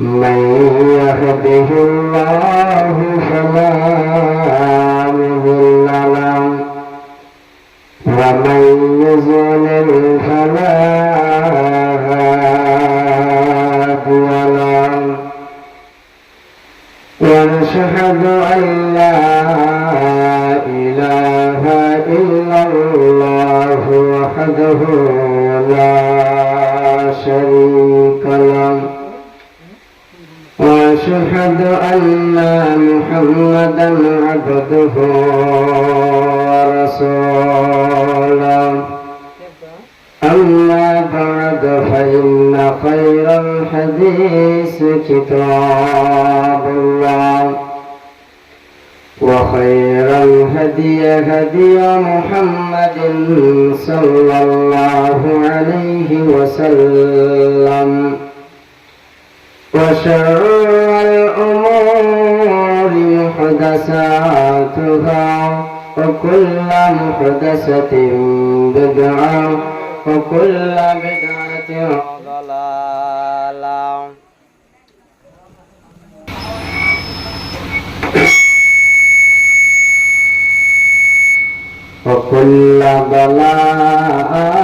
من يهده الله فلا مضل له ومن يضلل فلا هادي له ونشهد أن لا إله إلا الله وحده لا شريك له وأشهد أن محمدا عبده ورسوله أما بعد فإن خير الحديث كتاب الله وخير الهدي هدي محمد صلى الله عليه وسلم وشر الأمور محدثاتها وكل محدثة بدعة وكل بدعة ضلالة وكل ضلالة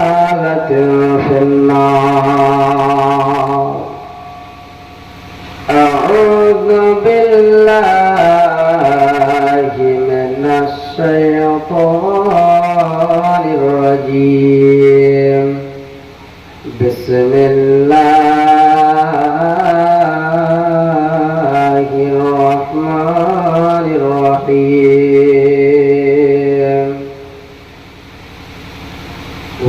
في النار. أعوذ بالله من الشيطان الرجيم. بسم الله الرحمن الرحيم.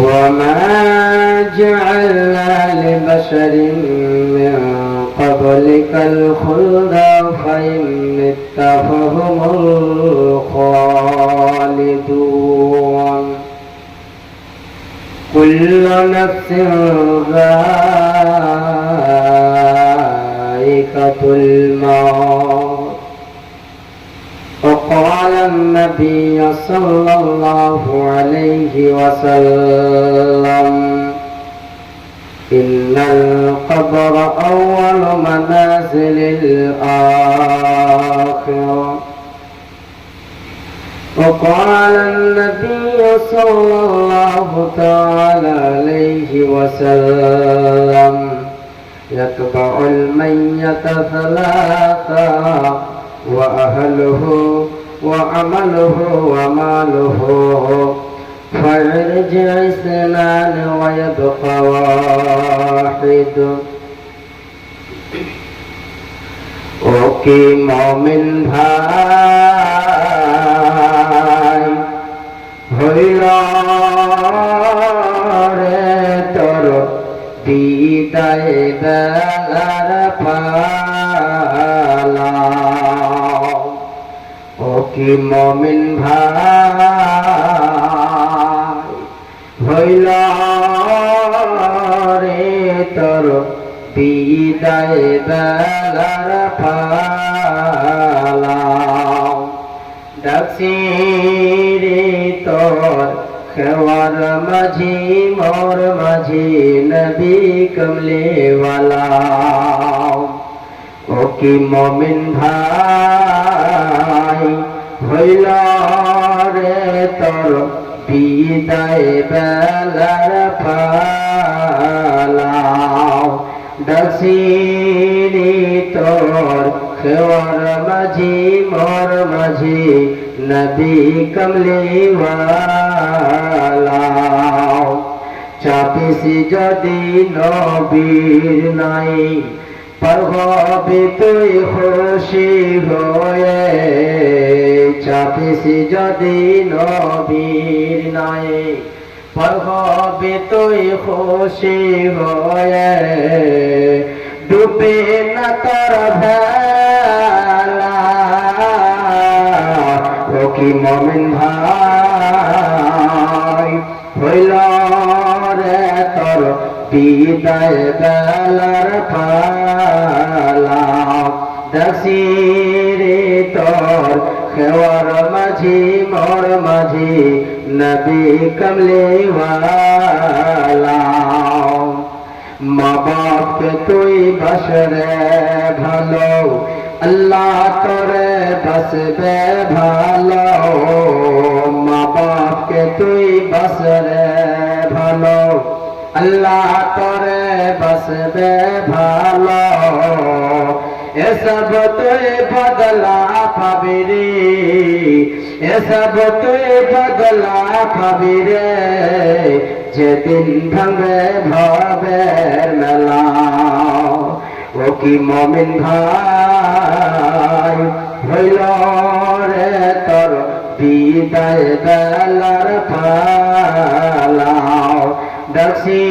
وما جعلنا لبشر من قبلك الخلد فإن مت فهم الخالدون. كل نفس ذائقة الموت. وقال النبي صلى الله عليه وسلم إن القبر أول منازل الآخرة. وقال النبي صلى الله تعالى عليه وسلم يتبع الميت ثلاثة وأهله وعمله وماله فيرجع اثنان ويبقى واحد. ওকে মুমিন ভাই হইল রে তোর বিদায় বেলার পালা। ওকে মুমিন ভাই হইল রে তোর বিদায় বেলার পালা। ডাকছি রে তোর খেওয়ার মাঝি মোর মাঝি নবী কমলেওয়ালা। ও কি মুমিন ভাই হইল রে তোর বিদায় বেলার পালা। ডাকছি রে তোর খেওয়ার মাঝি মোর মাঝি নবী কমলেওয়ালা। চাপিসি যদি নবীর নাই পার হবে তুই খুশি হয়ে। চাপিসি যদি নবীর নাই পার হবে তুই খুশি হয়ে। ডুবে না তোর ভেলা। ও কি মুমিন ভাই হইল রে তোর বিদায় বেলার পালা। ডাকছি রে তোর খেওয়ার মাঝি মোর মাঝি নবী কমলেওয়ালা। মা বাপকে তুই বাসরে ভালো, আল্লাহ তোরে বাসবে ভালো। মা বাপকে তুই বাসরে ভালো, আল্লাহ তোরে বাসবে ভালো। এসব তুই বদলা পাবি রে, এসব তুই বদলা পাবি রে, যেদিন ভাঙবে ভবের মেলা। ও কি মমিন ভাই, হইল রে তোর বিদায় বেলার পালা। ডাকছি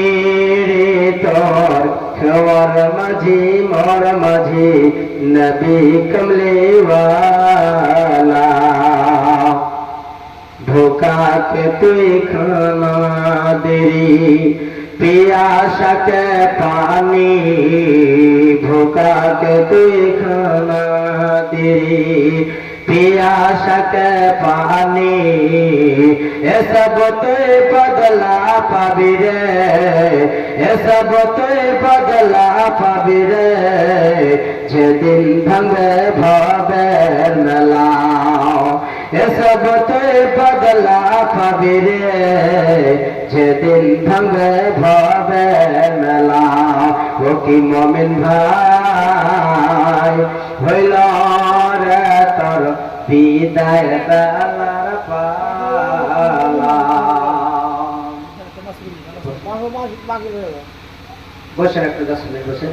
রে তোর খেওয়ার মাঝি মোর মাঝি, নবী কমলিওয়ালা। धोखा के तुई खाना देरी, पियासा के पानी। धोखा के तुई खाना देरी, पियासा के पानी। ये सब तुई बदला पाबी रे, ये सब तुई बदला पाबी रे, जेदिन भांगे भवेर मेला। এসব তুই বদলা পাবি রে, যেদিন ভাঙবে ভবের মেলা। ও কি মমিন ভাই, হইল রে তোর বিদায় বেলার পালা। বসেন একটু 10 মিনিট বসেন।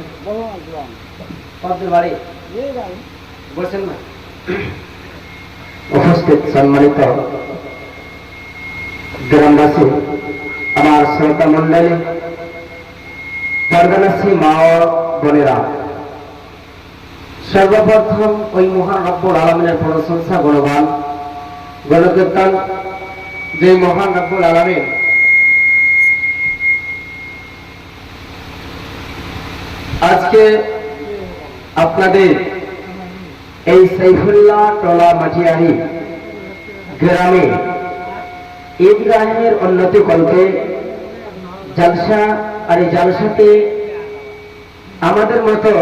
আপনার বাড়ি বসেন না। উপস্থিত সম্মানিত গ্রামবাসী, আমার শ্রোতা মন্ডলী, পর্দানাসী মা ও বোনেরা, সর্বপ্রথম ওই মহান রব্বুল আলামিনের প্রশংসা গুণগান গণকীর্তন, যে মহান রব্বুল আলামিন আজকে আপনাদের এই সাইফুল্লাহ টোলা মাটিয়ারি গ্রামে ঈদগাহের উন্নতি কল্পে জলসা, আর এই জলসাতে আমাদের মতো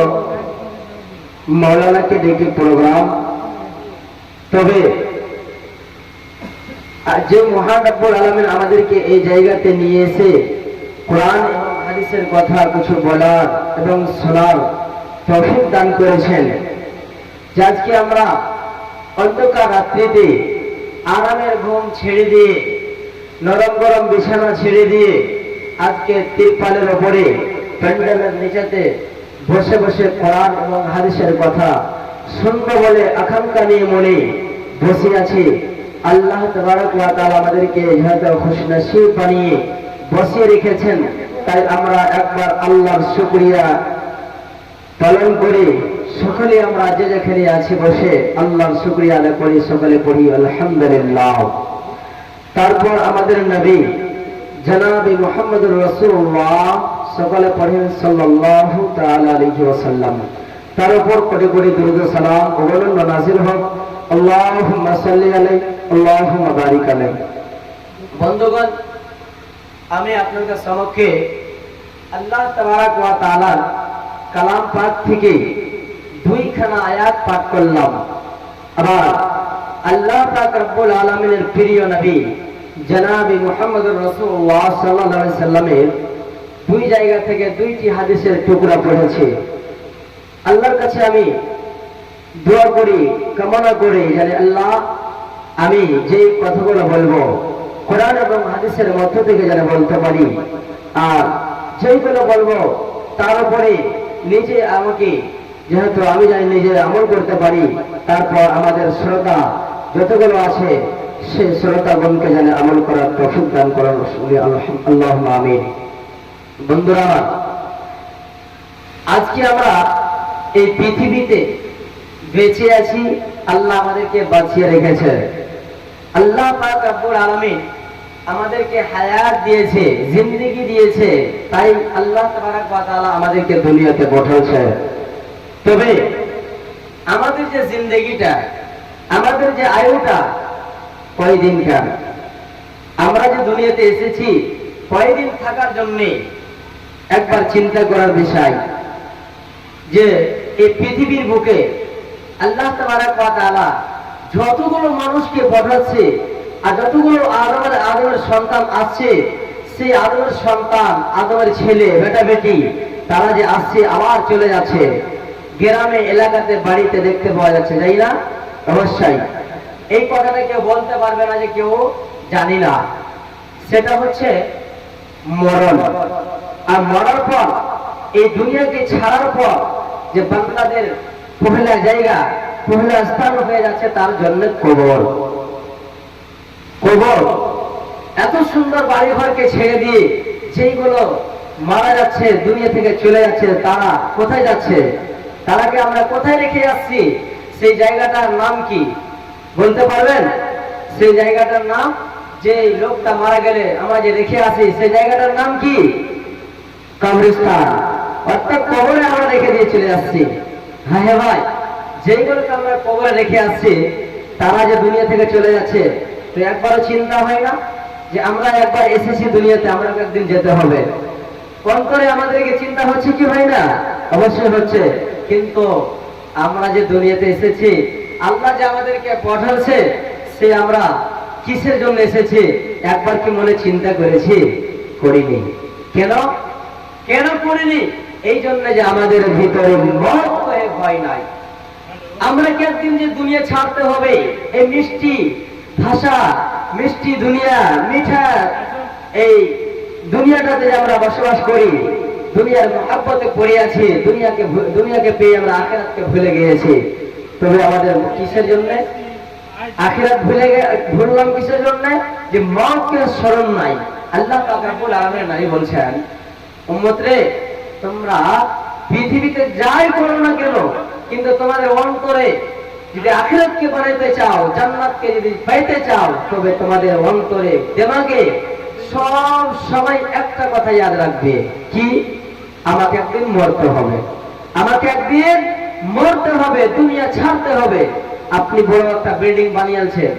মৌলানাকে ডেকে প্রোগ্রাম। তবে যে মহান রব্বুল আলামিন আমাদেরকে এই জায়গাতে নিয়ে এসে কোরআন এবং হাদিসের কথা কিছু বলার এবং শোনার তৌফিক দান করেছেন, আজকে আমরা অন্ধকার রাত্রিতে আরামের ঘুম ছেড়ে দিয়ে, নরম গরম বিছানা ছেড়ে দিয়ে, আজকে তিরপালের ওপরে প্যান্ডেলের নিচেতে বসে বসে কোরআন এবং হাদিসের কথা শুনবো বলে আকাঙ্ক্ষা নিয়ে মনে বসে আছি। আল্লাহ তাবারক ওয়া তাআলা আমাদেরকে যেহেতু খুশনসিব বানিয়ে বসিয়ে রেখেছেন, তাই আমরা একবার আল্লাহর শুকরিয়া পালন করে সকলে আমরা যে যেখানে আছি বসে আল্লাহর শুকরিয়া আদায় করি, সকলে পড়ি আলহামদুলিল্লাহ। তারপর আমাদের নবী জনাবে মুহাম্মদুর রাসূলুল্লাহ সকলে পড়েন সাল্লাল্লাহু তাআলা আলাইহি ওয়াসাল্লাম। তার উপর কোটি কোটি দুরূদ ও সালাম অবতীর্ণ নাযিল হোক। আল্লাহুম্মা সাল্লি আলাইহি আল্লাহুম্মা বারিক আলাইহি। বন্ধুগণ, আমি আপনাদের সম্মুখে আল্লাহ তাবারক ওয়া তাআলার কালাম পাক থেকে দুইখানা আয়াত পাঠ করলাম। আবার আল্লাহ পাক রব্বুল আলামিনের প্রিয় নবী জনাবে মুহাম্মদুর রাসূলুল্লাহ সাল্লাল্লাহু আলাইহি সাল্লামের দুই জায়গা থেকে দুইটি হাদিসের টুকরা পড়েছি। আল্লাহর কাছে আমি দোয়া করি, কামনা করি যেন আল্লাহ আমি যে কথাগুলো বলবো কোরআন এবং হাদিসের মধ্য থেকে যেন বলতে পারি, আর যেগুলো বলবো তার উপরে নিজে আমাকে, যেহেতু আমি জানি নিজে আমল করতে পারি, তারপর আমাদের শ্রোতা যতগুলো আছে সে শ্রোতাগণকে যেন আমল করার তৌফিক দান করার আল্লাহুম্মা আমিন। বন্ধুরা, আজকে আমরা এই পৃথিবীতে বেঁচে আছি, আল্লাহ আমাদেরকে বাঁচিয়ে রেখেছে। আল্লাহ পাক রব্বুল আলামিন আমাদেরকে হায়াত দিয়েছে, জিন্দেগি দিয়েছে, তাই আল্লাহ তাবারক ওয়া তাআলা আমাদেরকে দুনিয়াতে পাঠিয়েছে। তবে আমাদের যে জিন্দেগিটা, আমাদের যে আয়ুটা কয়দিনকার, আমরা যে দুনিয়াতে এসেছি কয়দিন থাকার জন্যে, একবার চিন্তা করার বিষয় যে এই পৃথিবীর বুকে আল্লাহ তাবারক ওয়া তাআলা যতগুলো মানুষকে পাঠাচ্ছে আর যতগুলো আদমের সন্তান আছে, সেই আদমের সন্তান, আদমের ছেলে বেটা বেটি, তারা যে আসছে আবার চলে যাচ্ছে, গ্রামে এলাকাতে বাড়িতে দেখতে পাওয়া যাচ্ছে, তাই না? অবশ্যই এই কথাটা কেউ বলতে পারবে না যে কেউ জানি না। সেটা হচ্ছে মরণ। আর মরার পর এই দুনিয়াকে ছাড়ার পর যে বান্দাদের পহেলা জায়গা, পহেলা স্থান হয়ে যাচ্ছে তার জন্য কবর। কবর এত সুন্দর বাড়ি ঘরকে ছেড়ে দিয়ে যেইগুলো মারা যাচ্ছে, দুনিয়া থেকে চলে যাচ্ছে, তারা কোথায় যাচ্ছে? তারাকে আমরা কোথায় রেখে যাচ্ছি? সেই জায়গাটার নাম কি বলতে পারবেন? সেই জায়গাটার নাম, যে লোকটা মারা গেলে আমরা যে রেখে আসি, সেই জায়গাটার নাম কি? কবরস্থান। অর্থাৎ কবরে আমরা রেখে দিয়ে চলে যাচ্ছি। হ্যাঁ হ্যাঁ ভাই, যেইগুলোকে আমরা কবরে রেখে আসছি তারা যে দুনিয়া থেকে চলে যাচ্ছে, তো একবারও চিন্তা হয় না যে আমরা একবার এসেছি দুনিয়াতে, আমরা একদিন যেতে হবে? অন্তরে আমাদেরকে চিন্তা হচ্ছে কি হয় না? অবশ্যই হচ্ছে। কিন্তু আমরা যে দুনিয়াতে এসেছি, আল্লাহ যে আমাদেরকে পাঠাচ্ছে, সে আমরা কিসের জন্য এসেছি একবার কি মনে চিন্তা করেছি? করিনি। কেন কেন করিনি? এই জন্য যে আমাদের ভিতরে মত হয়ে ভয় নাই। আমরা কি একদিন যে দুনিয়া ছাড়তে হবে, এই মিষ্টি ভাষা, মিষ্টি দুনিয়া, মিঠা এই দুনিয়াটাতে যে আমরা বসবাস করি, দুনিয়ার মহব্বতে পড়ে আছি, দুনিয়াকে পেয়ে আমরা আখিরাতকে ভুলে গিয়েছি। তবে আমাদের কিসের জন্য আখিরাত ভুললাম? কিসের জন্য? যে মওতকে স্মরণ নাই। আল্লাহ পাক রব্বুল আলামিন নাই বলছেন, উম্মত রে, তোমরা পৃথিবীতে যাই করো না কেন, কিন্তু তোমাদের অন্তরে যদি আখিরাতকে বানাইতে চাও, জান্নাতকে যদি পাইতে চাও, তবে তোমাদের অন্তরে, দিমাগে সব সময় একটা কথা ইয়াদ রাখবে, কি? আমাকে একদিন মরতে হবে, আমাকে একদিন মরতে হবে, দুনিয়া ছাড়তে হবে। আপনি বড় একটা বিল্ডিং বানিয়েছেন,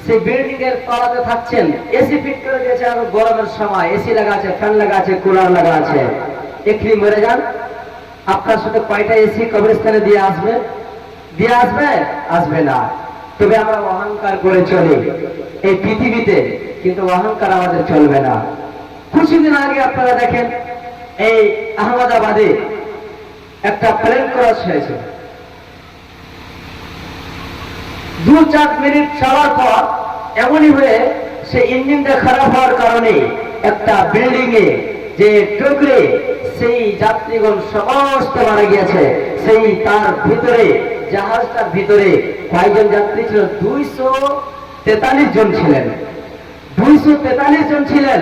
সেই বিল্ডিং এর তলাতে থাকছেন, এসি ফিট করে দিয়েছে, আর গরমের সময় এসি লাগা আছে, ফ্যান লাগা আছে, কুলার লাগা আছে, এক্ষুনি মরে যান। আপনার সাথে কয়টা এসি কবরস্থানে দিয়ে আসবে? দিয়ে আসবে? আসবে না। তবে আমরা অহংকার করে চলি এই পৃথিবীতে, কিন্তু অহংকার আমাদের চলবে না। কিছুদিন আগে আপনারা দেখেন, এই আহমেদাবাদে একটা প্লেন ক্র্যাশ হয়েছে। 2-4 মিনিট চলার পর এমনই হয়ে সে ইঞ্জিনটা খারাপ হওয়ার কারণে একটা বিল্ডিং এ যে টুকরে, সেই যাত্রীগণ সমস্ত মারা গিয়েছে। সেই তার ভিতরে, জাহাজটার ভিতরে কয়জন যাত্রী ছিল? 243 জন ছিলেন। 243 জন ছিলেন।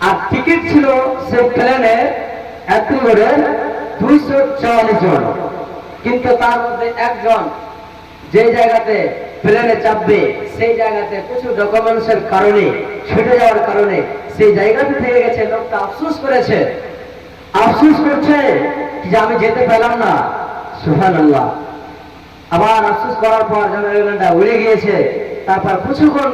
আর টিকিট ছিল সেই প্লেনে যাত্রী করে 244 জন। কিন্তু তার মধ্যে একজন যে জায়গাতে প্লেনে চাপবে, সেই জায়গাতে কিছু ডকুমেন্টসের কারণে, ছুটে যাওয়ার কারণে সেই জায়গাতে থেকে গেছে। লোকটা আফসোস করেছে, আফসোস করছে যে আমি যেতে পেলাম না। সুবহানাল্লাহ। আবার আফসোস করার পর যখন এয়ারলাইনটা উড়ে গিয়েছে, তারপর কিছুক্ষণ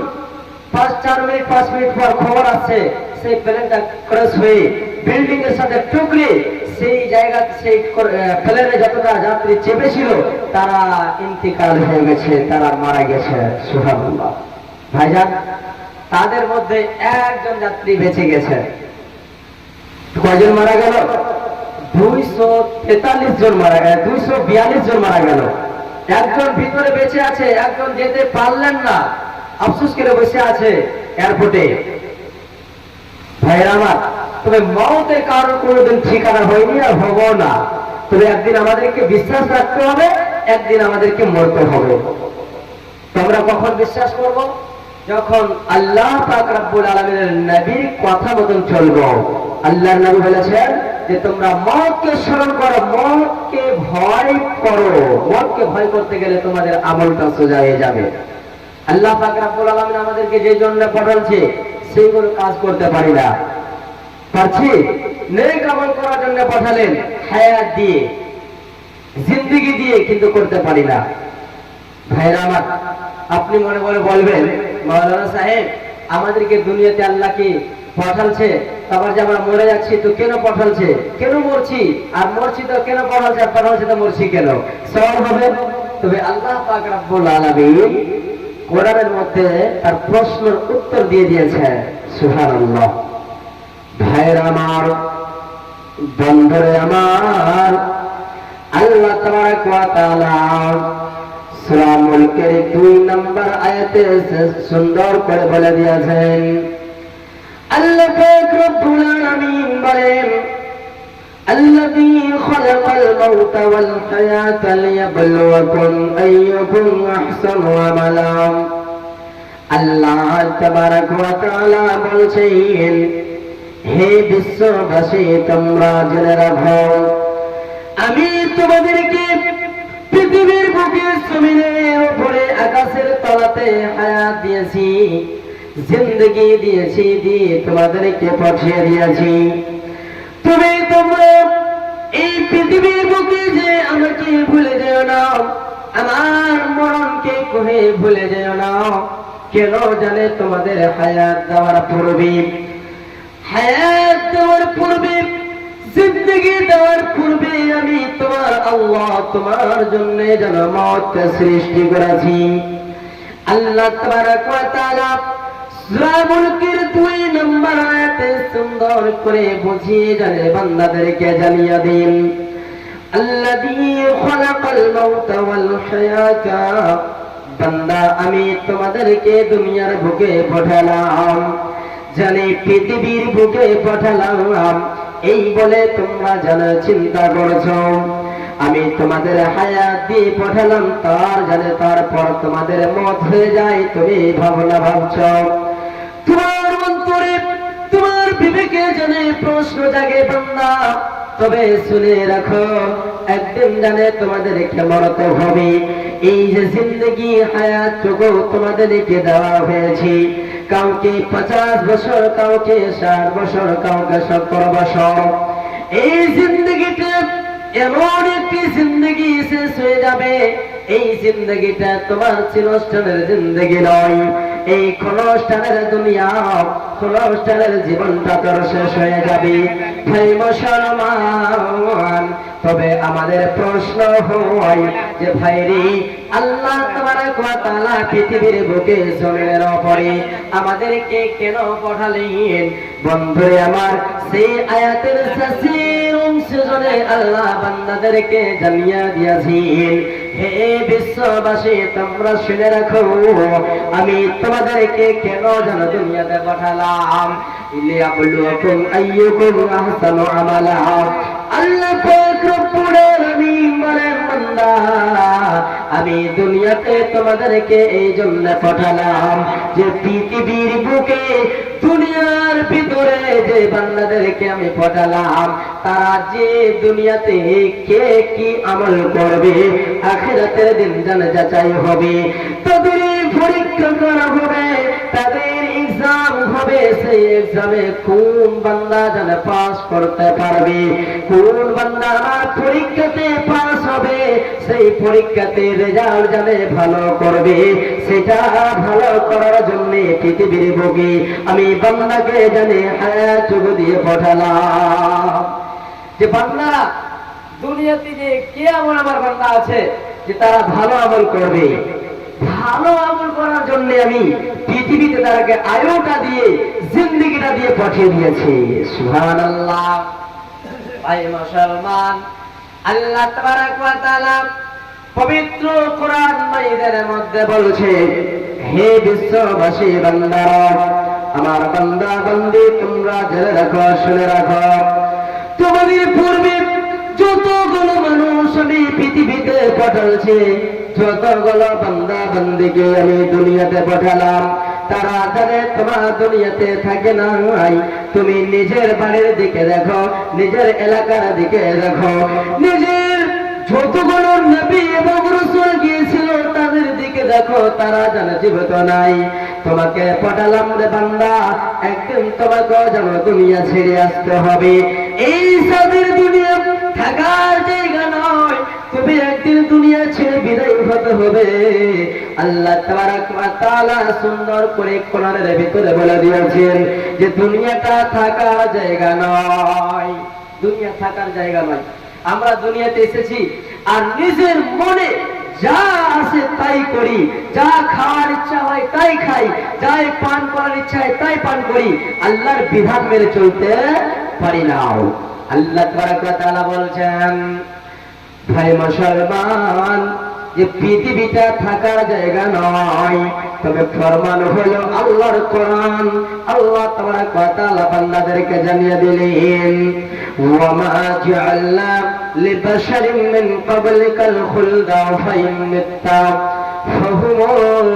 5 মিনিট পর খবর আসছে সেই প্লেনটা ক্র্যাশ হয়ে বিল্ডিং এর সাথে টুকরে সেই জায়গা, সেই প্লেনে যতটা যাত্রী চেপেছিল তারা ইন্তিকাল হয়ে গেছে, তারা মারা গেছে। সুবহানাল্লাহ। ভাইজান, তাদের মধ্যে একজন যাত্রী বেঁচে গেছে। কয়জন মারা গেল? 243 জন মারা গেল, 242 জন মারা গেল। একজন ভিতরে বেঁচে আছে, একজন যেতে পারলেন না, আফসোস করে বসে আছে এয়ারপোর্টে। ভাইরা আমার, তবে মওতের কারণ কোনোদিন ঠিকানা হয়নি আর হবো না। তবে একদিন আমাদেরকে বিশ্বাস রাখতে হবে, একদিন আমাদেরকে মরতে হবে। তোমরা কখন বিশ্বাস করব? যখন আল্লাহ পাক রব্বুল আলামিনের নবীর কথা মতন চলবো। আল্লাহর নবী বলেছেন যে তোমরা মওতকে স্মরণ করো, মওতকে ভয় করো। মওতকে ভয় করতে গেলে তোমাদের আমলটা সোজা হয়ে যাবে। আল্লাহ পাক রব্বুল আলামিন আমাদেরকে যে জন্য পাঠাচ্ছে, সেইগুলো কাজ করতে পারি না। পারছি? নেক আমল করার জন্য পাঠালেন, হায়াত দিয়ে, জিন্দেগি দিয়ে, কিন্তু করতে পারি না। ভাইরা আমার, আপনি মনে মনে বলবেন, মাওলানা সাহেব, আমাদেরকে দুনিয়াতে আল্লাহ কি পাঠালছে, তারপর যে আমরা মরে যাচ্ছি তো কেন পাঠালছে, কেন মরছি, আর মরছি তো কেন পাঠালছে, আর পাঠালছে তো মরছি কেন, সওয়াল হবে। তবে আল্লাহ পাক রব্বুল আলামিন কোরআনের মধ্যে তার প্রশ্নের উত্তর দিয়ে দিয়েছে। সুবহানাল্লাহ। ভাইরা আমার, বন্ধুরে আমার, আল্লাহ তাবারক ওয়া তাআলা সূরা মুলকের 2 নম্বর আয়াতে সুন্দর করে বলে দিয়েছেন, আল্লাহ পাক রব্বুল আলামিন বলেন, আল্লাযী খালাকাল মাউতা ওয়াল হায়াতা লিয়াবলুয়াকুম আইয়ুকুম আহসানু আমালা। আল্লাহ তাবারক ওয়া তাআলা বলছেন, হে বিশ্ববাসী, তোমরা জেনে রাখো আমি তোমাদেরকে পৃথিবীর বুকে জমিনের উপরে আকাশের তলাতে হায়াত দিয়েছি, জিন্দেগি দিয়েছি, দিয়ে তোমাদেরকে পাঠিয়ে দিয়েছি। তোমরা এই পৃথিবীর বুকে যে আমাকে ভুলে যেও না, আমার মরণকে কহে ভুলে যেও না। কেন জানে, তোমাদের হায়াত দেওয়ার পূর্বে, হায়াত দেওয়ার পূর্বে, জিন্দেগি দেওয়ার পূর্বে আমি তোমার আল্লাহ তোমার জন্য যেন মওতকে সৃষ্টি করেছি। আল্লাহ তাবারক ওয়া তাআলা সূরা মুলকের 2 নম্বর আয়াতে সুন্দর করে বুঝিয়ে জানে বান্দাদেরকে জানিয়ে দিন, আল্লাযী খালাকাল মাউতা ওয়াল হায়াতা। বান্দা, আমি তোমাদেরকে দুনিয়ার বুকে পাঠালাম, জানি পৃথিবীর বুকে পাঠালাম, এই বলে তোমরা জানো চিন্তা করছো। আমি তোমাদের হায়াত দিয়ে পাঠালাম, তার জানে তারপর তোমাদের মত হয়ে যায়, তুমি ভাবনা ভাবছ। তোমার অন্তরে, তোমার বিবেকে জানে প্রশ্ন জাগে বান্দা, তবে শুনে রাখো, একদিন জানে তোমাদেরকে মরতে হবে। এই যে জিন্দগি হায়াতটুকু তোমাদেরকে দেওয়া হয়েছে, কাউকে 50 বছর, কাউকে 60 বছর, কাউকে 70 বছর। এই জিন্দগিটা এমন একটি জিন্দগি শেষ হয়ে যাবে, এই জিন্দগিটা তোমার চিরস্থানের জিন্দগি নয়। এই ক্ষণস্থানের দুনিয়া, ক্ষণস্থানের জীবনটা তোর শেষ হয়ে যাবে। ভাই মুসলমান, তবে আমাদের প্রশ্ন হয় যে ভাইরে, আল্লাহ তাবারক ওয়া তাআলা পৃথিবীর বুকে জমিনের উপরে আমাদেরকে কেন পাঠালেন? বন্ধুরে আমার, সেই আয়াতের শেষের অংশে আল্লাহ বান্দাদেরকে জানিয়ে দিয়েছেন, হে বিশ্ববাসী, তোমরা শুনে রাখো, আমি তোমাদেরকে কেন যেন দুনিয়াতে পাঠালাম, লিয়াবলুয়াকুম আইয়ুকুম আহসানু আমালা। আল্লাহ পাক রব্বুল আলামিন বলেন, বান্দা, আমি দুনিয়াতে তোমাদেরকে এই জন্য পাঠালাম যে পৃথিবীর বুকে, দুনিয়ার ভিতরে যে বান্দাদেরকে আমি পাঠালাম, তারা যে দুনিয়াতে কে কি আমল করবে, আখিরাতের দিন জানা যাচাই হবে, তাদের পরীক্ষা করা হবে, তাদের এক্সাম হবে। সেই এক্সামে কোন বান্দা জানে পাস করতে পারবে, কোন বান্দা আমার পরীক্ষাতে পাস হবে, সেই পরীক্ষাতে রেজাল্ট জানে ভালো করবে, সেটা ভালো করার জন্য পৃথিবীর বুকে আমি বান্দাকে জানে হায়াত দিয়ে পাঠালাম। যে বান্দারা দুনিয়াতে যে কে এমন আমার বান্দা আছে যে তারা ভালো আমল করবে, ভালো আমল করার জন্য আমি পৃথিবীতে তাদেরকে আয়ুটা দিয়ে, জিন্দেগিটা দিয়ে পাঠিয়ে দিয়েছি। সুবহানাল্লাহ। ভাই মুসলমান, আল্লাহ তাবারক ওয়া তাআলা পবিত্র কোরআন মাজিদের মধ্যে বলছে, হে বিশ্ববাসী বান্দারা, আমার বান্দা বান্দি, তোমরা জেনে রাখো, শুনে রাখো, তোমাদের পূর্বে যতগুলো মানুষ আমি পৃথিবীতে পাঠাচ্ছি, যতগুলো বান্দা বান্দিকে আমি দুনিয়াতে পাঠালাম, তারা জানে তোমার দুনিয়াতে থাকে নাই। তুমি নিজের বাড়ির দিকে দেখো, নিজের এলাকার দিকে দেখো, নিজের যতগুলো নবী এবং রাসূল গিয়েছিল তাদের দিকে দেখো, তারা জানে জীবিত নাই। তোমাকে পাঠালাম রে বান্দা, একদিন তোমাকে যেন দুনিয়া ছেড়ে আসতে হবে। এই সাদের দুনিয়া থাকার জায়গা নয়, তুমি একদিন দুনিয়া ছেড়ে বিদায় হতে হবে। আল্লাহ তাবারক ওয়া তাআলা সুন্দর করে কোরআনের ভিতরে বলে দিয়েছেন যে দুনিয়াটা থাকার জায়গা নয়, দুনিয়া থাকার জায়গা নয়। আমরা দুনিয়াতে এসেছি আর নিজের মনে যা আছে তাই করি, যা খাওয়ার ইচ্ছা হয় তাই খাই, যাই পান করার ইচ্ছা হয় তাই পান করি, আল্লাহর বিধান মেনে চলতে পারি না। আল্লাহ তাবারক ওয়া তাআলা বলছেন, ভাই মুসলমান, যে পৃথিবীটা থাকার জায়গা নয়, তবে ফরমান হলো আল্লাহর কোরআন। আল্লাহ তাবারক ওয়া তাআলা বান্দাদেরকে জানিয়ে দিলেন, ওয়া মা জাআলনা লিবাশারিন মিন ক্বাবলিকাল খুলদা ফাইন মিত্তা ফাহুমুল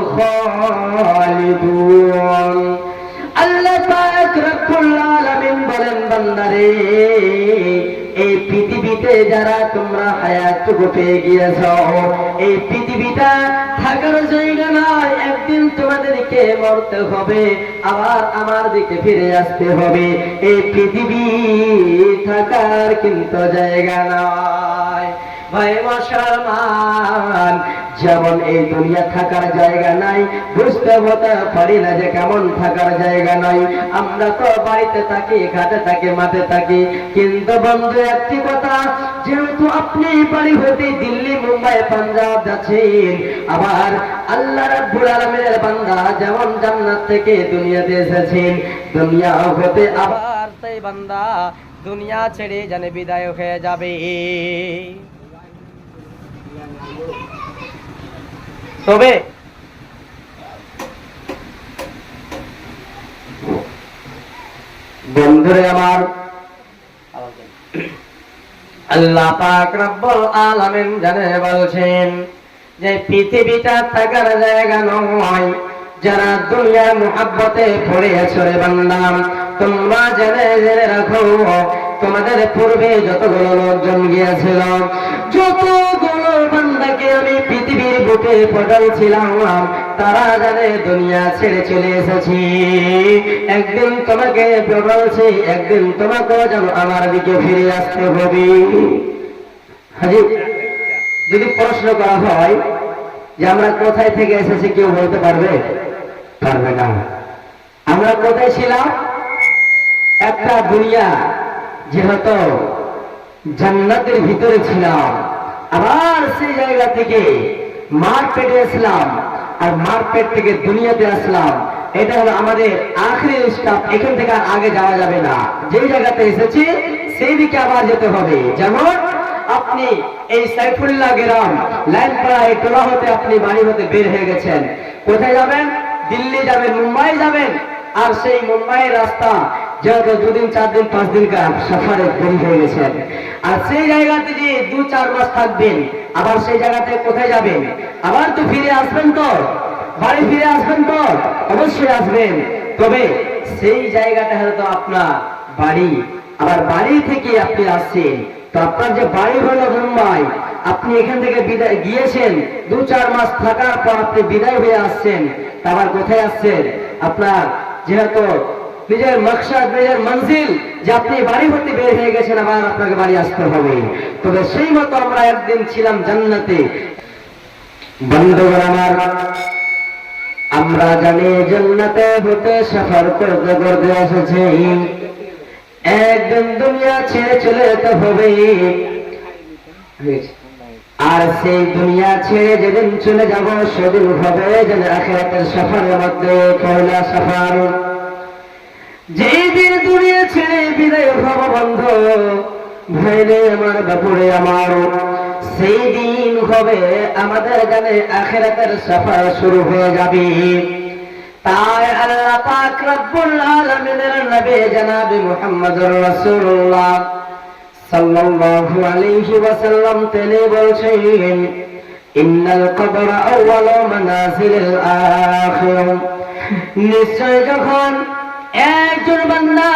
খালিদুন। আল্লাহ পাক রব্বুল আলামিন বলেন, বান্দারে, এই পৃথিবীতে যারা তোমরা হায়াতটুকু পেয়ে গিয়েছ, এই পৃথিবীটা থাকার জায়গা নয়। একদিন তোমাদেরকে মরতে হবে, আবার আমার দিকে ফিরে আসতে হবে। এই পৃথিবী থাকার কিন্তু জায়গা নয়। ভাই মুসলমান, যেমন এই দুনিয়া থাকার জায়গা নাই, বুঝতে হতে পারি না যে কেমন থাকার জায়গা নাই। আমরা তো বাড়িতে থাকি, ঘাটে থাকি, মাঠে থাকি, কিন্তু বন্ধু একটি কথা, যেহেতু আপনি বাড়ি হতে দিল্লি, মুম্বাই, পাঞ্জাব যাচ্ছেন, আবার আল্লাহ রাব্বুল আলামিনের বান্দা যেমন জান্নাত থেকে দুনিয়াতে এসেছেন, দুনিয়া হতে আবার সেই বান্দা দুনিয়া ছেড়ে জানে বিদায় হয়ে যাবে। তবে বন্ধুরে আমার, আল্লাহ পাক রব্বুল আলামিন জানে বলছেন যে পৃথিবীটা থাকার জায়গা নয়। যারা দুনিয়ার মুহাব্বতে পড়ে আছো রে বান্দা, তোমরা জেনে জেনে রাখো, তোমাদের পূর্বে যতগুলো লোকজন গিয়েছিল, যতগুলো বান্দাকে আমি পৃথিবীর বুকে পাঠাইছিলাম, তারা জানে দুনিয়া ছেড়ে চলে এসেছি। একদিন তোমাকে বলছি, একদিন তোমাকেও যেন আমার দিকে ফিরে আসতে হবে। হাজি, যদি প্রশ্ন করা হয় যে আমরা কোথায় থেকে এসেছি, কেউ বলতে পারবে? পারবে না। আমরা কোথায় ছিলাম? একটা দুনিয়া, যেহেতু জান্নাতের ভিতরে ছিলাম, আবার সেই জায়গা থেকে মার পেটে আসলাম, আর মার পেট থেকে দুনিয়াতে আসলাম। এটা হলো আমাদের আখেরি স্টপ। এখান থেকে আর আগে যাওয়া যাবে না। যেই জায়গাতে এসেছি সেই দিকে আবার যেতে হবে। যেমন আপনি এই সাইফুল্লাহ গ্রাম লাইনপাড়া টোলা হতে আপনি বাড়ি হতে বের হয়ে গেছেন, কোথায় যাবেন? দিল্লি যাবেন, মুম্বাই যাবেন। আর সেই মুম্বাইয়ের রাস্তা যেহেতু 2 দিন 4 দিন 5 দিন সফরে দেরি হয়ে গেছেন, আর সেই জায়গাতে যে 2-4 মাস থাকবেন, আবার সেই জায়গাতে কোথায় যাবেন? আবার তো ফিরে আসবেন, তো বাড়ি ফিরে আসবেন, তো অবশ্যই আসবেন। তবে সেই জায়গাটা হয়তো আপনার বাড়ি, আবার বাড়ি থেকে আপনি আসছেন, তো আপনার যে বাড়ি হলো মুম্বাই, আপনি এখান থেকে বিদায় গিয়েছেন, 2-4 মাস থাকার পর আপনি বিদায় হয়ে আসছেন। আবার কোথায় আসছেন? আপনার যেহেতু নিজের মাকসাদ, নিজের মঞ্জিল, যে আপনি বাড়ি হতে বের হয়ে গেছেন, আবার আপনাকে বাড়ি আসতে হবে। তবে সেই মতো আমরা একদিন ছিলাম জান্নাতে। বন্ধুগণ আমার, আমরা জানি জান্নাতে হতে সফর করতে করতে এসেছি, একদিন দুনিয়া ছেড়ে চলে যেতে হবে। আর সেই দুনিয়া ছেড়ে যেদিন চলে যাব, সেদিন হবে যেন আখিরাতের সফরের মধ্যে পয়লা সফর। যেই দিন দুনিয়া ছেড়ে বিদায় হব বন্ধু, ভাইরে আমার, বাপুরে আমার, সেই দিন হবে আমাদের জানে আখিরাতের সফর শুরু হয়ে যাবে। তাই আল্লাহ পাক রব্বুল আলামিনের নবী জনাবে মুহাম্মদুর রাসূলুল্লাহ সাল্লাল্লাহু আলাইহি ওয়াসাল্লাম তিনি বলছেন, ইন্নাল কবরা আউয়ালু মানাজিলিল আখির। নিশ্চয় যখন একজন বান্দা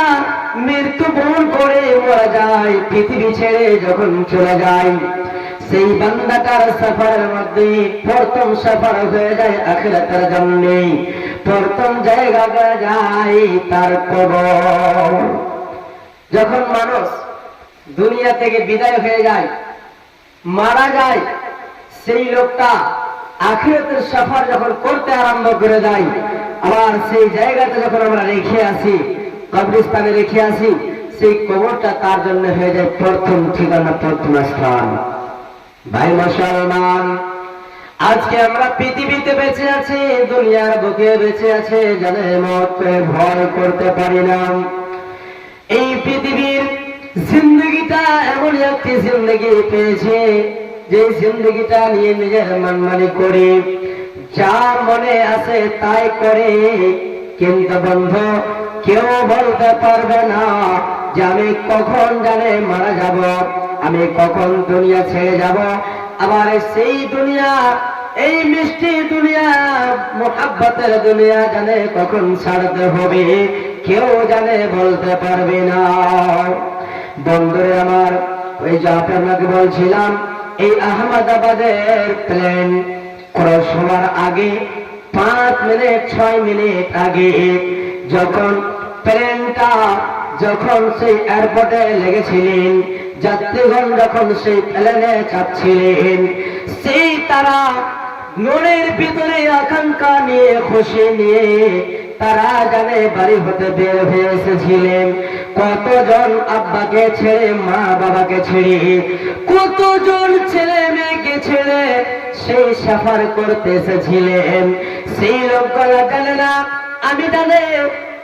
মৃত্যুবরণ করে মারা যায়, পৃথিবী ছেড়ে যখন চলে যায়, সেই বান্দাটার সফরের মধ্যে প্রথম সফর হয়ে যায় আখিরাতের জন্য। প্রথম জায়গা হয়ে যায় তার কবর। যখন মানুষ দুনিয়া থেকে বিদায় হয়ে যায়, মারা যায়, সেই লোকটা আখিরাতের সফর যখন করতে আরম্ভ করে দেয়, আবার সেই জায়গাতে যখন আমরা রেখে আসি, কবরস্থানে রেখে আসি, সেই কবরটা তার জন্য হয়ে যায় প্রথম ঠিকানা, প্রথম স্থান। ভাই মুসলমান, আজকে আমরা পৃথিবীতে বেঁচে আছি, দুনিয়ার বুকে বেঁচে আছে, জানে মতকে ভয় করতে পারি না। এই পৃথিবীর জিন্দগিটা এমন একটি জিন্দগি পেয়েছে, যে জিন্দগিটা নিয়ে নিজের মানমানি করে যা মনে আছে তাই করে। কিন্তু বন্ধু, কেউ বলতে পারবে না যে আমি কখন জানে মারা যাব, আমি কখন দুনিয়া ছেড়ে যাব। আবার সেই দুনিয়া, এই মিষ্টি দুনিয়া, মোহাব্বতের দুনিয়া জানে কখন ছাড়তে হবে, কেউ জানে বলতে পারবে না। বন্ধুরে আমার, ওই যে আপনাকে বলছিলাম, এই আহমেদাবাদের প্লেন ক্রস হওয়ার আগে 5 মিনিট 6 মিনিট আগে যখন প্লেনটা যখন সেই এয়ারপোর্টে লেগেছিলেন, যাত্রীগণ যখন সেই প্লেনে চাপছিলেন, সেই তারা মনের ভিতরে আকাঙ্ক্ষা নিয়ে, খুশি নিয়ে তারা জানে বাড়ি হতে বের হয়ে এসেছিলেন। কতজন আব্বাকে ছেড়ে, মা বাবাকে ছেড়ে, কতজন ছেলে মেয়েকে ছেড়ে সেই সফর করতে এসেছিলেন। সেই লোকগুলা জানে না, আমি জানে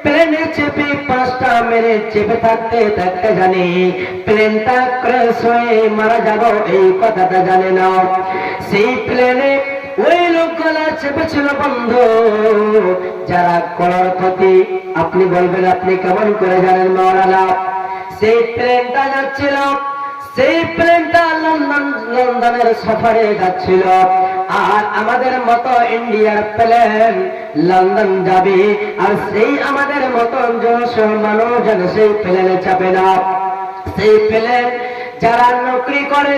প্লেনে চেপে 5টা মিনিট চেপে থাকতে থাকতে জানি প্লেনটা ক্র্যাশ হয়ে মারা যাব, এই কথাটা জানে না। সেই প্লেনে ওই লোকগুলা চেপেছিল বন্ধু, যারা করোড়পতি। আপনি বলবেন আপনি কেমন করে জানেন মাওলানা? সেই প্লেনটা যাচ্ছিল, সেই প্লেনটা লন্ডনের সফরে যাচ্ছিল, আর আমাদের মতো ইন্ডিয়ার প্লেন লন্ডন যাবে, আর সেই আমাদের মতো মানুষ যেন সেই প্লেনে চাপে না। সেই প্লেন যারা নকরি করে,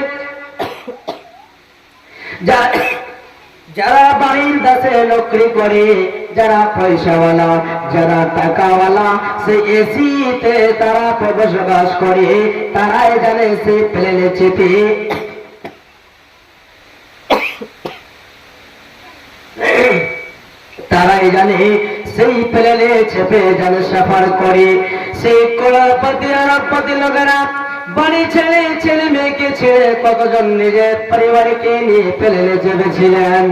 যারা বাড়ির দাসে নকরি করে, যারা পয়সাওয়ালা, যারা টাকাওয়ালা, সেই এসিতে তারা বসবাস করে, তারাই জানে সেই প্লেনে চেপে তারাই জানে সেই প্লেনে চেপে জানে সফর করে। সেই করোড়পতি আরবপতি লোকেরা বাড়ি ছেড়ে, ছেলে মেয়েকে ছেড়ে, কতজন নিজের পরিবারকে নিয়ে প্লেনে চেপেছিলেন।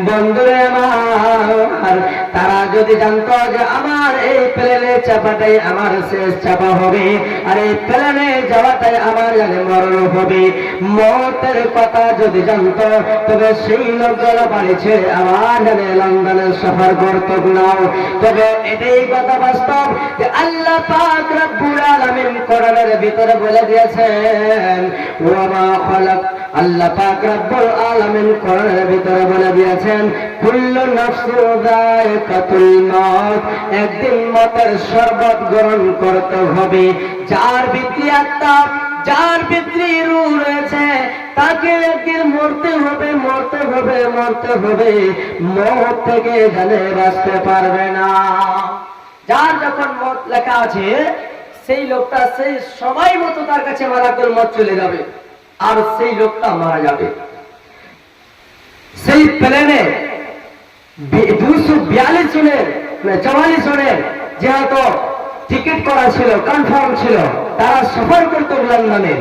বন্ধুরে আমার, তারা যদি জানতো যে আমার এই প্লেনে চাপাটাই আমার শেষ চাপা হবে, আর এই প্লেনে যাওয়াটাই আমার জানে মরণ হবে, মতের কথা যদি জানতো, তবে সেই লোকগুলো বাড়ি ছেড়ে আমার জানে লন্ডনের সফর করত না। তবে এটাই কথা বাস্তব যে আল্লাহ পাক রব্বুল আলামিন কোরআনের ভিতরে বলে দিয়েছেন, ওয়া মা খালাক, আল্লাহ পাক রব্বুল আলামিন কোরআনের ভিতরে বলে দিয়েছেন, কুল্লু নাফসিন যায়কাতুল মাউত, একদিন মতের শরবত গ্রহণ করতে হবে। যার ভিতরে আত্মা, যার ভিতরে রূহ রয়েছে, তাকে একদিন মরতে হবে, মরতে হবে, মরতে হবে। মত থেকে জানে বাঁচতে পারবে না। যার যখন মত লেখা আছে, সেই লোকটা সেই সময় মতো তার কাছে মালাকুল মত চলে যাবে, আর সেই লোকটা মারা যাবে। সেই প্লেনে 242 জনের, 44 জনের যেহেতু টিকিট করা ছিল, কনফার্ম ছিল, তারা সফর করতে লন্ডনে,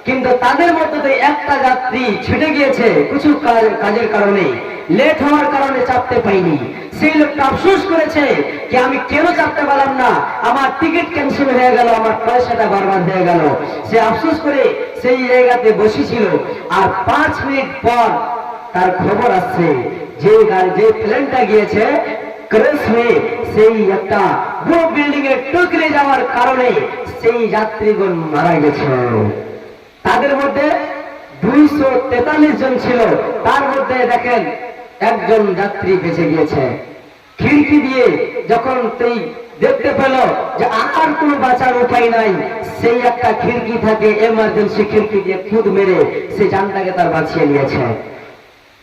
কিন্তু তাদের মধ্যে একটা যাত্রী ছুটে গিয়েছে কিছু কাজের কারণে, লেট হওয়ার কারণে চাপতে পাইনি। সেই লোকটা আফসোস করেছে যে আমি কেন চাপতে পারলাম না, আমার টিকিট ক্যান্সেল হয়ে গেল, আমার পয়সাটা বরবাদ হয়ে গেল। সে আফসোস করে সেই জায়গাতে বসেছিল, আর 5 মিনিট পর তার খবর আসছে যে প্লেনটা গিয়েছে ক্র্যাশ হয়ে সেই একটা বড় বিল্ডিং এ টুকরে যাওয়ার কারণে সেই যাত্রীগণ মারা গেছে। তাদের মধ্যে 243 জন ছিল, তার মধ্যে দেখেন একজন যাত্রী বেঁচে গিয়েছে। খিড়কি দিয়ে যখন সেই দেখতে পেল যে আর কোনো বাঁচার উপায় নাই, সেই একটা খিড়কি থাকে, এমার্জেন্সি খিড়কি দিয়ে খুদ মেরে সেই জানটাকে তার বাঁচিয়ে নিয়েছে।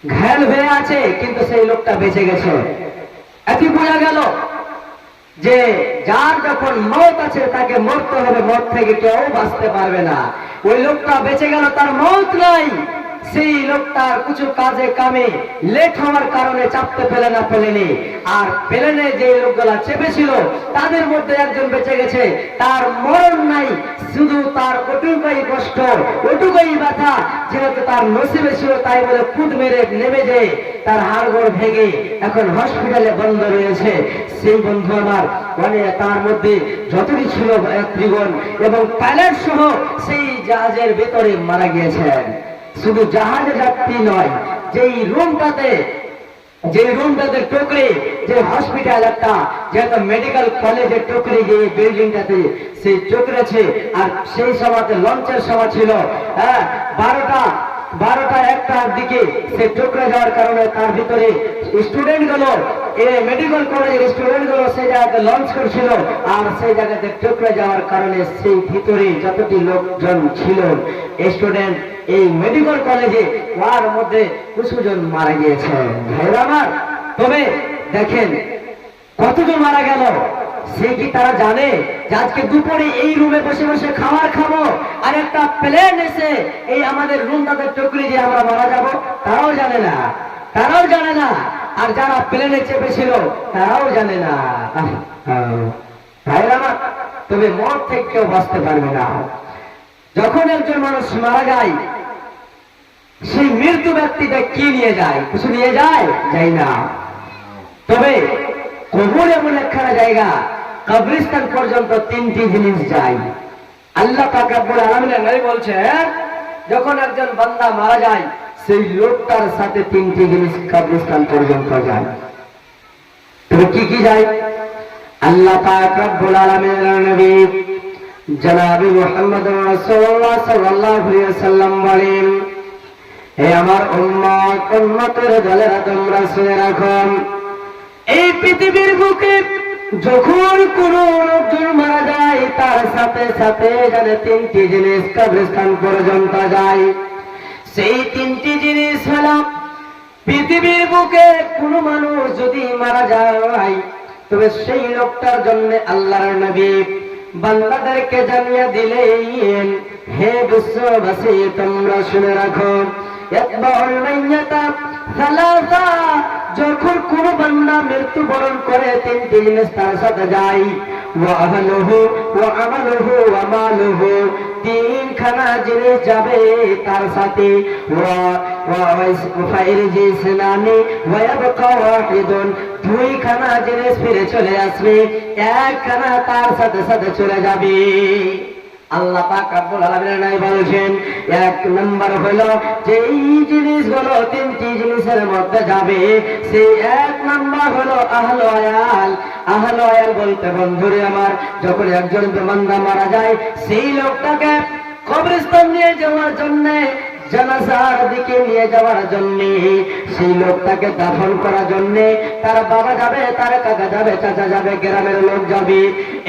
ঘায়ল হয়ে আছে, কিন্তু সেই লোকটা বেঁচে গেছে। এটি বোঝা গেল যে যার যখন মত আছে তাকে মরতে হবে, মত থেকে কেউ বাঁচতে পারবে না। ওই লোকটা বেঁচে গেল, তার মত নাই, সেই লোকটার কিছু কাজে কামে লেট হওয়ার কারণে চাপতে পেলে না প্লেনে, আর প্লেনে যে লোকগুলা চেপেছিল তাদের মধ্যে একজন বেঁচে গেছে, তার মরণ নাই, শুধু তার ওটুকাই কষ্ট, ওটুকাই ব্যথা, যেহেতু তার নসিবে ছিল তাই বলে খুদ মেরে নেমে যায় তার হাড়গোড় ভেঙে এখন হসপিটালে বন্ধ রয়েছে। সেই বন্ধু আমার মানে তার মধ্যে যতটি ছিল যাত্রীগণ এবং পাইলট সহ সেই জাহাজের ভেতরে মারা গিয়েছেন। শুধু জাহাজে যাত্রী নয়, যেই রুমটাতে টুকরে, যে হসপিটাল একটা যেহেতু মেডিকেল কলেজের টুকরে যে বিল্ডিংটাতে সেই টুকরেছে, আর সেই সময়তে লঞ্চের সময় ছিল 12টা 1টার দিকে সে টুকরে যাওয়ার কারণে তার ভিতরে স্টুডেন্ট গুলো মেডিকেল কলেজের স্টুডেন্ট গুলো সেই জায়গাতে লঞ্চ করছিল, আর সেই জায়গাতে টুকরে যাওয়ার কারণে সেই ভিতরে যতটি লোকজন ছিল স্টুডেন্ট এই মেডিকেল কলেজে তার মধ্যে কিছুজন মারা গিয়েছে ভাইরা আমার। তবে দেখেন কতজন মারা গেল, সে কি তারা জানে যে আজকে দুপুরে এই রুমে বসে বসে খাবার খাবো আর একটা প্লেন এসে এই আমাদের রুম তাদের টুকরি যে আমরা মারা যাব? তারাও জানে না, তারাও জানে না। আর যারা প্লেনে চেপেছিল তারাও জানে না ভাইরা আমার। তবে মত থেকে কেউ বাঁচতে পারবে না। যখন একজন মানুষ মারা যায় সেই মৃত্যু ব্যক্তিটা কি নিয়ে যায়? কিছু নিয়ে যায়? যাই না। তবে কবর এমন একখানা জায়গা, কবরিস্তান পর্যন্ত 3টি জিনিস যায়। আল্লাহ পাক রব্বুল আলামিনের নবী বলছেন যখন একজন বান্দা মারা যায় সেই লোকটার সাথে 3টি জিনিস কবরিস্তান পর্যন্ত যায়। তবে কি কি যায়? আল্লাহ পাক রব্বুল আলামিনের নবী জনাবে মুহাম্মদ রাসূলুল্লাহ সাল্লাল্লাহু আলাইহি ওয়াসাল্লাম বলেন, হে আমার উম্মতের দলেরা তোমরা শুনে রাখো, এই পৃথিবীর বুকে যখন কোন লোকজন মারা যায় তার সাথে সাথে জানে 3টি জিনিস কবরস্থান পর্যন্ত যায়। সেই 3টি জিনিস হল, পৃথিবীর বুকে কোন মানুষ যদি মারা যায় তবে সেই লোকটার জন্য আল্লাহর নবী বান্দাদেরকে জানিয়ে দিলেন, হে বিশ্ববাসী তোমরা শুনে রাখো, যখন কোন বান্দা মৃত্যুবরণ করে 3টি জিনিস তার সাথে যায়। তিনখানা জিনিস যাবে তার সাথে, দুইখানা জিনিস ফিরে চলে আসবে, একখানা তার সাথে সাথে চলে যাবে। আল্লাহ পাক রব্বুল আলামিন নাই বলেছেন, 1 নম্বর হলো যেই জিনিসগুলো 3টি জিনিসের মধ্যে যাবে সেই 1 নম্বর হলো আহলে আয়াল। আহলে আয়াল বলতে বন্ধুরে আমার, যখন একজন বান্দা মারা যায় সেই লোকটাকে কবরস্থান নিয়ে যাওয়ার জন্য, জানাজার দিকে নিয়ে যাওয়ার জন্য, সেই লোকটাকে দাফন করার জন্য তার বাবা যাবে, তার কাকা যাবে, চাচা যাবে, গ্রামের লোক যাবে,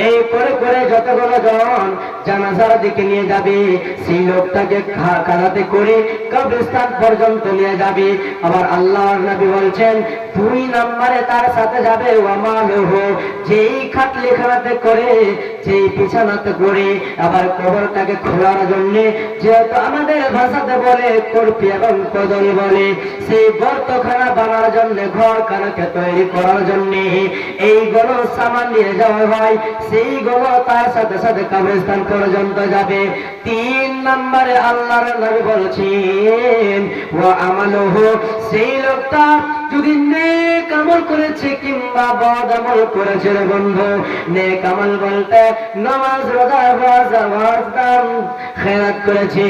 এই করে করে যতগুলো জন জানাজার দিকে নিয়ে যাবে সেই লোকটাকে কাঁধাতে করে কবরস্থান পর্যন্ত নিয়ে যাবে। আবার আল্লাহর নবী বলছেন 2 নম্বরে তার সাথে যাবে ওয়ামালুহু, যেই খাটলিখানাতে করে, যেই বিছানাতে করে আবার কবরটাকে খোলার জন্য, যেহেতু আমাদের ভাষাতে বলে করপি এবং কদলি বলে, সেই গর্তখানা বানার জন্য, ঘরখানাকে তৈরি করার জন্য এইগুলো সামান নিয়ে যাওয়া হয়, সেইগুলো তার সাথে সাথে কবরস্থান পর্যন্ত যাবে। 3 নম্বরে আল্লাহর নবী বলছেন ওয়া আমালুহু, সেই লোকটা যদি নেক আমল করেছে কিংবা বদ আমল করেছে রে বন্ধু, নেক আমল বলতে নামাজ, রোজা, হজ, দান, খেরাত করেছে,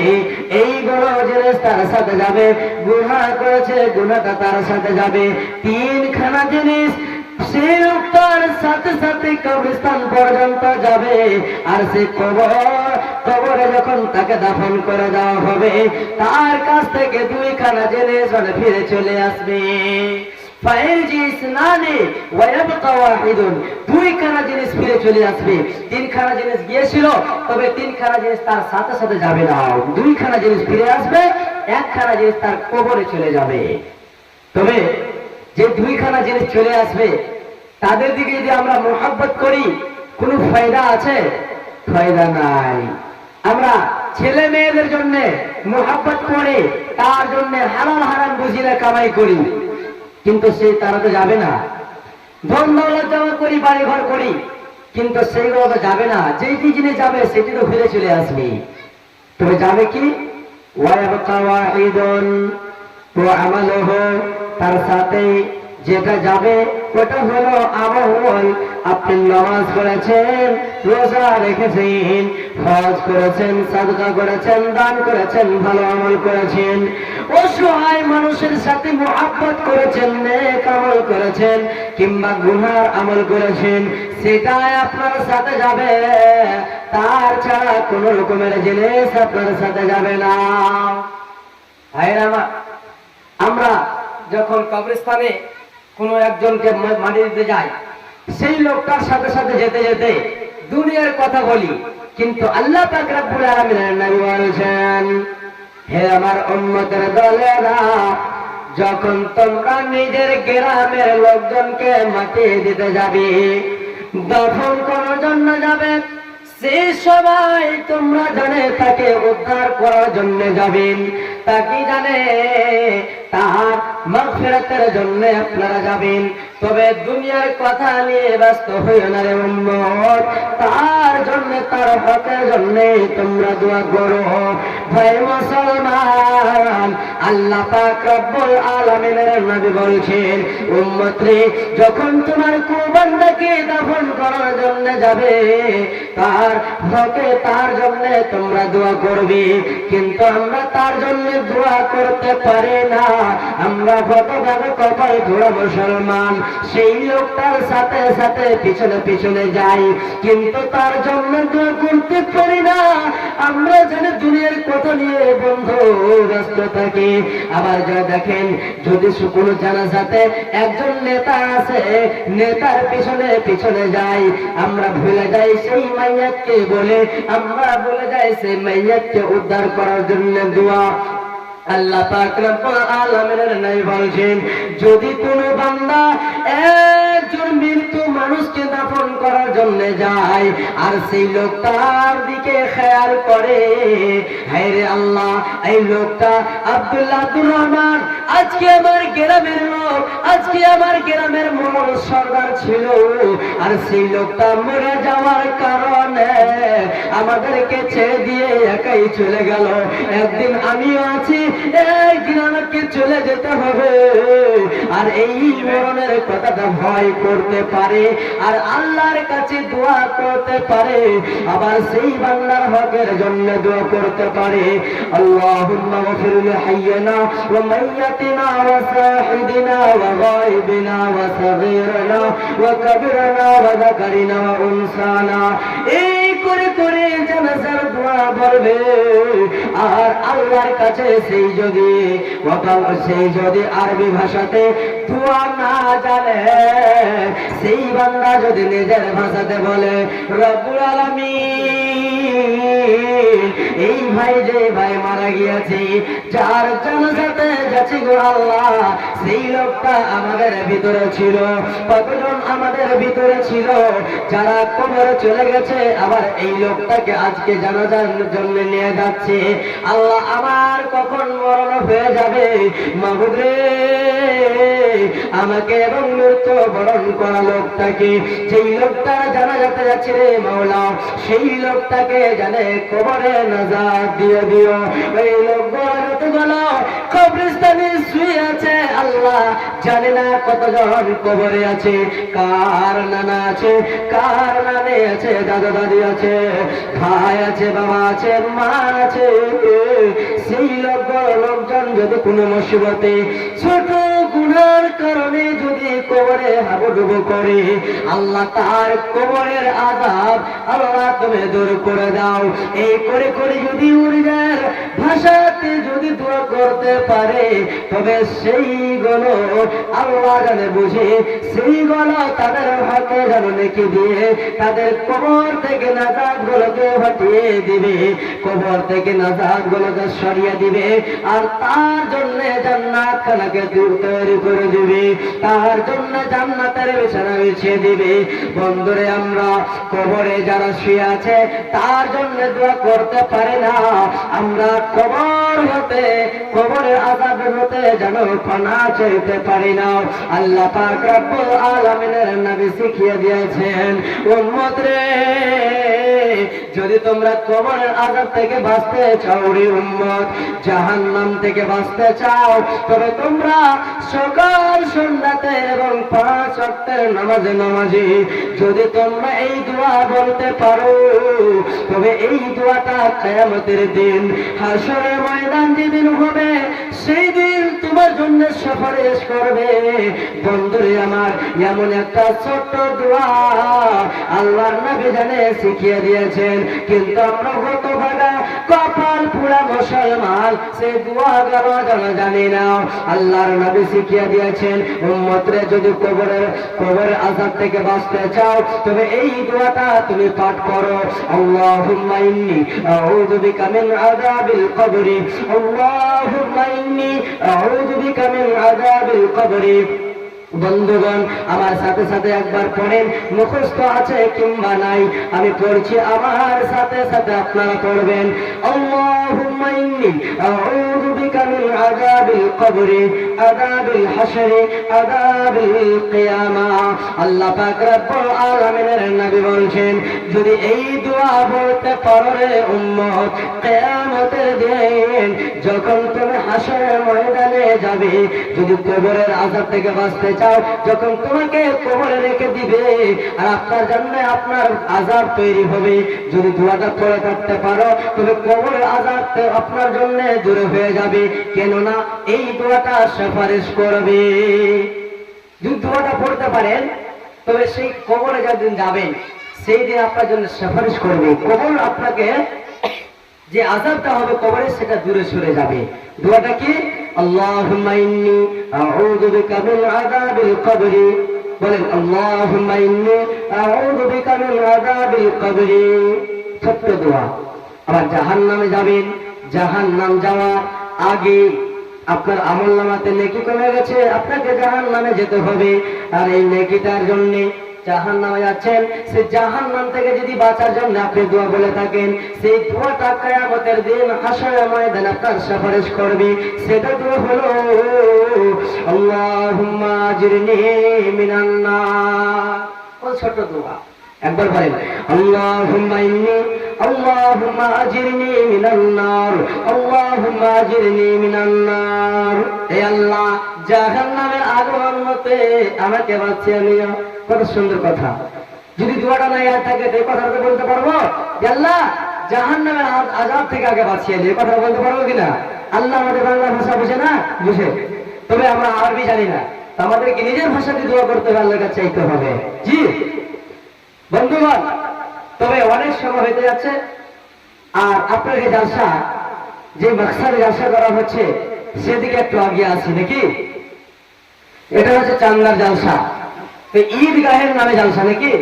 এইগুলো জিনিস তার সাথে যাবে। গুনাহ করেছে, গুনাহটা তার সাথে যাবে। 3খানা জিনিস সেই লোকটার সাথে সাথে কবরস্থান পর্যন্ত যাবে। আর সে কবরে যখন তাকে দাফন করে দেওয়া হবে তার কাছ থেকে 2খানা জিনিস ফিরে চলে আসবে। দুইখানা জিনিস ফিরে চলে আসবে। 3খানা জিনিস গিয়েছিল, তবে 3খানা জিনিস তার সাথে সাথে যাবে না। 2খানা জিনিস ফিরে আসবে, 1খানা জিনিস তার কবরে চলে যাবে। তবে যে 2খানা জিনিস চলে আসবে তাদের দিকে যদি আমরা মোহাব্বত করি কোনো ফায়দা আছে? ফায়দা নাই। আমরা ছেলে মেয়েদের জন্য মোহাব্বত করে তার জন্য হালাল হারাম বুঝিয়ে কামাই করি, কিন্তু সে তারা তো যাবে না। ধন দৌলত জমা করি, বাড়ি ঘর করি, কিন্তু সেইগুলো তো যাবে না। যেটি জিনিস যাবে সেটি তো ফিরে চলে আসবে। তবে যাবে কি? তার সাথে যেটা যাবে ওটা হলো আমল। আপনি নামাজ পড়েছেন, রোজা রেখেছেন, হজ করেছেন, সাদকা করেছেন, দান করেছেন, ভালো আমল করেছেন, অসহায় মানুষের সাথে মুহাব্বত করেছেন, নেক আমল করেছেন, কিংবা গুনার আমল করেছেন, সেটাই আপনার সাথে যাবে। তার ছাড়া কোন রকমের জিনিস আপনার সাথে যাবে না। ভাইরা আমার, আমরা যখন কবরস্থানে কোন একজনকে মাটি দিতে যাই, সেই লোকটার সাথে সাথে যেতে যেতে দুনিয়ার কথা বলি, কিন্তু আল্লাহ পাক রব্বুল আলামিনের নবী বলেছেন, হে আমার উম্মতের দলেরা, যখন তোমরা নিজের গ্রামের লোকজনকে মাটি দিতে যাবে, দফন করার জন্য যাবে, সেই সবাই তোমরা জানে তাকে উদ্ধার করার জন্য যাবেন, তাকে জানে তার মাগফিরাতের জন্য আপনারা যাবেন। তবে দুনিয়ার কথা নিয়ে ব্যস্ত হইও না রে উম্মত, তার জন্য, তার হকের জন্য তোমরা দোয়া করো। ভাই মুসলমান, আল্লাহ পাক রব্বুল আলামিনের নবী বলছেন, উম্মত রে, যখন তোমার কুরবানটাকে দাফন করার জন্য যাবে, তার হকে, তার জন্য তোমরা দোয়া করবে। কিন্তু আমরা তার জন্য দোয়া করতে পারি না। আমরা কতভাবে কপাল ধরা মুসলমান, সেই লোকটার সাথে সাথে পিছনে পিছনে যাই, কিন্তু তার জন্য দোয়া করতে পারি না। আমরা জানি দুনিয়ার কথা নিয়ে বন্ধু ব্যস্ত থাকি। আবার যা দেখেন, যদি কোনো জানাজাতে একজন নেতা আছে, নেতার পিছনে পিছনে যাই, আমরা ভুলে যাই সেই মাইয়াতকে বলে, আমরা ভুলে যাই সেই মাইয়াতকে উদ্ধার করার জন্য দোয়া। আল্লাহ পাক রব্বুল আলামিনের নবী বলেন, যদি কোনো বান্দা একজন মৃত্যু মানুষকে দাফন করার জন্য যায়, আর সেই লোকটার দিকে খেয়াল করে, হায় রে আল্লাহ, এই লোকটা আব্দুল্লাহ আব্দুর রহমান, আজকে আমার গ্রামের লোক, আজকে আমার গ্রামের মূল সর্দার ছিল, আর সেই লোকটা মরে যাওয়ার কারণে আমাদেরকে ছেড়ে দিয়ে একাই চলে গেল। একদিন আমিও আছি, একদিন আমাকে চলে যেতে হবে। আর এই মরণের কথাটা ভয় করতে পারে, আর আল্লাহর কাছে দোয়া করতে পারে, আবার সেই বান্দার হকের জন্য দোয়া করতে পারে। আল্লাহুম্মা গফির লিহাইয়িনা ওয়া মাইয়াতিনা ওয়া সাহিদিনা ওয়া গায়বিনা ওয়া সাগীরিনা ওয়া কাবীরিনা ওয়া যাকারিনা ওয়া উনসানা। এই করে করে জানাজার দোয়া বলবে। আর আল্লাহর কাছে সেই যদি আরবি ভাষাতে দোয়া না জানে, সেই বান্দা যদি নিজের ভাষাতে বলে, রব্বুল আলামিন, এই ভাই যে ভাই মারা গিয়েছে, যার জানাজাতে যাচ্ছি গো আল্লাহ, সেই লোকটা আমাদের ভিতরে ছিল। কতজন আমাদের ভিতরে ছিল যারা কবরে চলে গেছে, আবার এই লোকটাকে আজকে জানাজার জন্য নিয়ে যাচ্ছে। আল্লাহ, আমার কখন মরণ হয়ে যাবে, মাহবুব রে, আমাকে এবং মৃত্যু বরণ করা লোকটাকে, সেই লোকটা জানাজাতে যাচ্ছে রে মাওলা, সেই লোকটাকে জানে কবরে নাজাত দিয়ে দিও। ওই লোকগুলো কবরস্থানে শুয়ে আছে, আল্লাহ জানে না কতজন কবরে আছে, কার নানা আছে, কার নানে আছে, দাদা দাদি আছে, ভাই আছে, বাবা আছে, মা আছে। সেই লোকজন যদি কোনো মুসিবতে, ছোট গুনার কারণে যদি কবরে হাবুডুবু করে, আল্লাহ তার কবরের আযাব আল্লাহ তুমি দূর করে দাও। এই করে করে যদি উর্জার ভাষাতে যদি দোয়া করতে পারে, তবে সেই গুলো আল্লাহ জানে বুঝে সেইগুলো তাদের হাতে যেন নেকি দিয়ে তাদের কবর থেকে নাজাত গুলোকে হটিয়ে দিবে, কবর থেকে নাজাত গুলোকে সরিয়ে দিবে, আর তার জন্য জান্নাত খানাকে তৈরি করে দিবে, তার জন্য জান্নাতের বিছানা বিছিয়ে দিবে। বন্ধুরে, আমরা কবরে যারা শুয়ে আছে তার জন্য দোয়া করতে পারি না, আমরা কবর হতে কবরের আযাব হতে যেন পানা চাইতে পারি না। আল্লাহ পাক রব্বুল আলামিনের নবী শিখিয়ে দিয়েছেন, উম্মত রে, যদি তোমরা কবরের আযাব থেকে বাঁচতে চাও রে উম্মত, জাহান্নাম থেকে বাঁচতে চাও, তবে তোমরা সকাল সন্ধ্যাতে এবং 5 ওয়াক্তের নামাজে যদি তোমরা এই দোয়া বলতে পারো, তবে এই দোয়াটা কিয়ামতের দিন হাসরের ময়দান যেদিন হবে সেই দিন তোমার জন্য সুপারিশ করবে। বন্ধুরে আমার, এমন একটা ছোট্ট দোয়া আল্লাহর নবী জানে শিখিয়ে দিয়েছেন, কিন্তু আমরা হতভাগা কপাল পুরা মুসলমান সেই দোয়া গানো জানি না। আল্লাহর নবী শিখিয়ে দিয়েছেন, উম্মতরে, যদি কবরের আযাব থেকে বাঁচতে চাও তবে এই দোয়াটা তুমি পাঠ করো, আল্লাহুম্মা ইন্নী আউযু বিকা মিন আযাবিল কবরি, আল্লাহুম্মা ইন্নী আউযু বিকা মিন আযাবিল কবরি। বন্ধুগণ, আমার সাথে সাথে একবার পড়েন, মুখস্থ আছে কিংবা নাই, আমি পড়ছি, আমার সাথে সাথে আপনারা পড়বেন। আল্লাহুম্মা ইন্নী আউযু বিকা মিন আযাবিল কবরি, আযাবিল হাশরি, আযাবিল কিয়ামা। আল্লাহ পাক রব্বুল আলামিনের নবী বলছেন, যদি এই দোয়া বলতে পারো রে উম্মত, কিয়ামতের দিন যখন তুমি হাশরের ময়দানে যাবে, যদি কবরের আযাব থেকে বাঁচতে চাও, যখন তোমাকে কবরে রেখে দিবে আর আপনার জন্য আপনার আযাব তৈরি হবে, যদি দোয়াটা পড়ে থাকতে পারো তবে কবরের আযাব আপনার জন্য দূর হয়ে যাবে, কেননা এই দোয়াটা সুপারিশ করবে। যদি দোয়াটা পড়তে পারেন তবে সেই কবরে যেদিন যাবেন সেই দিন আপনার জন্য সুপারিশ করবে, কবর আপনাকে যে আযাবটা হবে কবরে সেটা দূরে সরে যাবে। দোয়াটা কি? আল্লাহুম্মা ইন্নী আউযু বিকা মিন আযাবিল কবরি, বলেন আল্লাহুম্মা ইন্নী আউযু বিকা মিন আযাবিল কবরি। ছোট্ট দোয়া। আবার জাহান্নামে যাবেন, জাহান্নাম যাওয়ার আগে আপনার আমলনামাতে নেকি কমে গেছে, আপনাকে জাহান্নামে যেতে হবে, আর এই নেকিটার জন্য জাহান্নামে যাচ্ছেন, সেই জাহান্নাম থেকে যদি বাঁচার জন্য আপনি দোয়া বলে থাকেন, সেই দোয়াটা কিয়ামতের দিন হাশরের ময়দানে আপনার সুপারিশ করবে। সেটা দোয়া হলো আল্লাহুম্মা আজরিনি মিনান নার। ওই ছোট দোয়া একবার বলেন, আল্লাহুম্মা ইন্নী আল্লাহুম্মা আজরিনি মিনান নার, আল্লাহুম্মা আজরিনি মিনান নার। হে আল্লাহ, জাহান্নামের আগুন হতে আমাকে বাঁচিয়ে নিও। কত সুন্দর কথা। যদি দোয়াটা না ইয়াদ থাকে এই কথাটা বলতে পারবো যে আল্লাহ জাহান্নামের আযাব থেকে আগে বাঁচিয়ে নিও, কথা বলতে পারবো কিনা? আল্লাহ আমাদের বাংলা ভাষা বুঝে না, বুঝে, তবে আমরা আরবি জানি না, আমাদেরকে নিজের ভাষাতে দোয়া করতে হবে, আল্লাহর কাছে চাইতে হবে। জি বন্ধুগণ, তবে অনেক সময় হতে যাচ্ছে, আর আপনাকে জালসা যে মাকসাদে জালসা করা হচ্ছে সেদিকে একটু আগে আসি নাকি। এটা হচ্ছে চান্দার জালসা, তো ঈদগাহের নামে জালসা নাকি,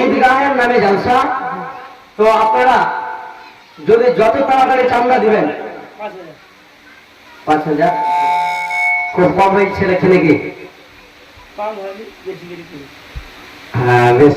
ঈদগাহের নামে জালসা। তো আপনারা যদি যত তাড়াতাড়ি চান্দা দিবেন, 5,000 খুব কম হয়েছে নাকি? হ্যাঁ বেশি।